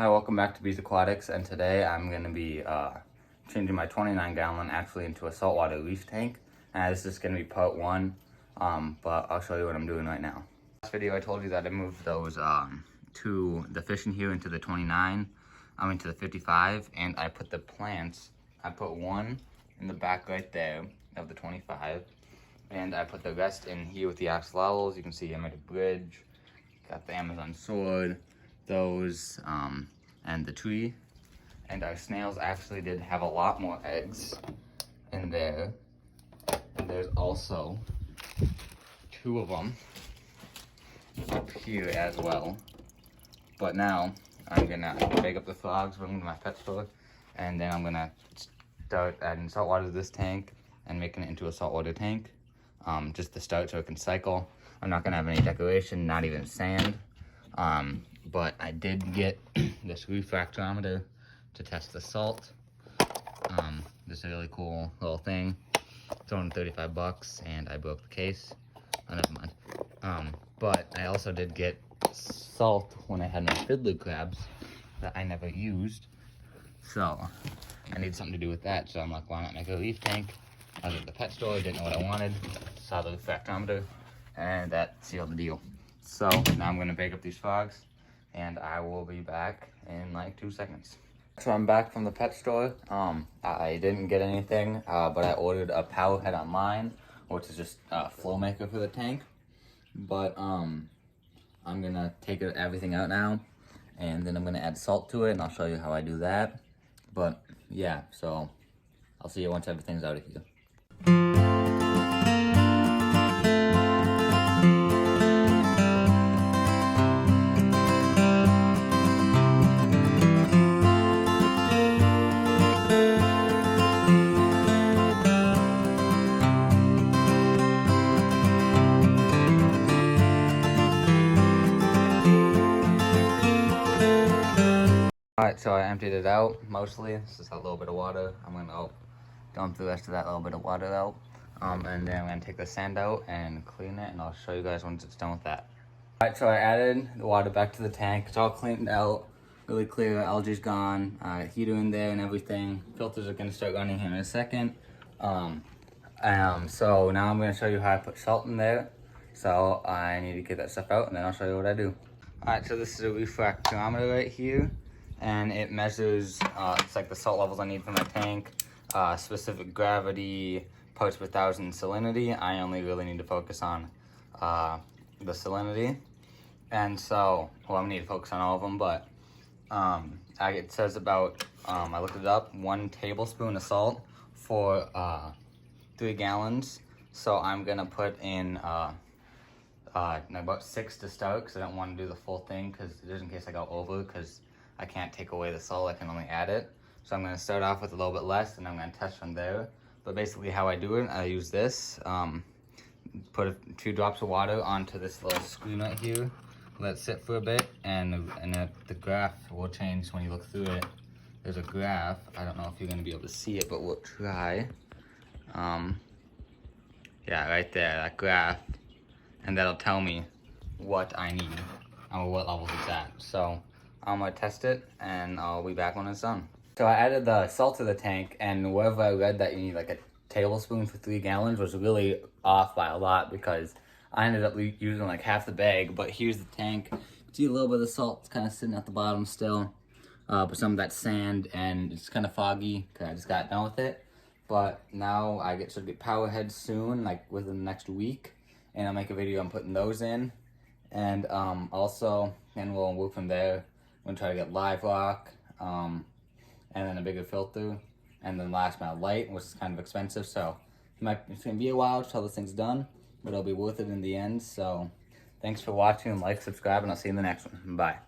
Hi, welcome back to Bees Aquatics, and today I'm going to be changing my 29-gallon actually into a saltwater reef tank. And this is going to be part one, but I'll show you what I'm doing right now. Last video I told you that I moved those the fish in here into the 29, into the 55, and I put the plants, I put one in the back right there of the 25, and I put the rest in here with the axolotls. You can see I made a bridge, got the Amazon sword, those, and the tree. And our snails actually did have a lot more eggs in there. And there's also 2 of them up here as well. But now I'm gonna bake up the frogs, bring them to my pet store, and then I'm gonna start adding salt water to this tank and making it into a saltwater tank. Just to start so it can cycle. I'm not gonna have any decoration, not even sand. But I did get this refractometer to test the salt. This is a really cool little thing. It's only 35 bucks, and I broke the case. Oh, never mind. But I also did get salt when I had my fiddler crabs that I never used. So I need something to do with that. So I'm like, why not make a reef tank? I was at the pet store, didn't know what I wanted, saw the refractometer, and that sealed the deal. So now I'm gonna bake up these frogs, and I will be back in like 2 seconds. So I'm back from the pet store. I didn't get anything, but I ordered a power head online, which is just a flow maker for the tank. But I'm gonna take everything out now, and then I'm gonna add salt to it, and I'll show you how I do that. But yeah, so I'll see you once everything's out of here. Alright, so I emptied it out mostly. This is a little bit of water. I'm gonna dump the rest of that little bit of water out. And then I'm gonna take the sand out and clean it, and I'll show you guys once it's done with that. Alright, so I added the water back to the tank. It's all cleaned out, really clear. Algae's gone. Heater in there and everything. Filters are gonna start running here in a second. So now I'm gonna show you how I put salt in there. So I need to get that stuff out, and then I'll show you what I do. Alright, so this is a refractometer right here. And it measures, it's like the salt levels I need for my tank, specific gravity, parts per thousand salinity. I only really need to focus on the salinity. And so, well, I need to focus on all of them, but it says about, I looked it up, 1 tablespoon of salt for 3 gallons. So I'm gonna put in about 6 to start, because I don't want to do the full thing, because just in case I go over, because I can't take away the salt, I can only add it. So I'm gonna start off with a little bit less, and I'm gonna test from there. But basically how I do it, I use this, put a few drops of water onto this little screen right here, let it sit for a bit, and the graph will change when you look through it. There's a graph, I don't know if you're gonna be able to see it, but we'll try. Yeah, right there, that graph, and that'll tell me what I need, or what levels it's at. So I'm gonna test it, and I'll be back when it's done. So I added the salt to the tank, and wherever I read that you need like a tablespoon for 3 gallons was really off by a lot, because I ended up using like half the bag. But here's the tank. You see a little bit of the salt kind of sitting at the bottom still, but some of that sand, and it's kind of foggy because I just got done with it. But now I should get power heads soon, like within the next week, and I'll make a video on putting those in, and also, and we'll move from there. I'm gonna try to get live rock, and then a bigger filter, and then last mile light, which is kind of expensive. So it's gonna be a while till this thing's done, but it'll be worth it in the end. So thanks for watching, like, subscribe, and I'll see you in the next one. Bye.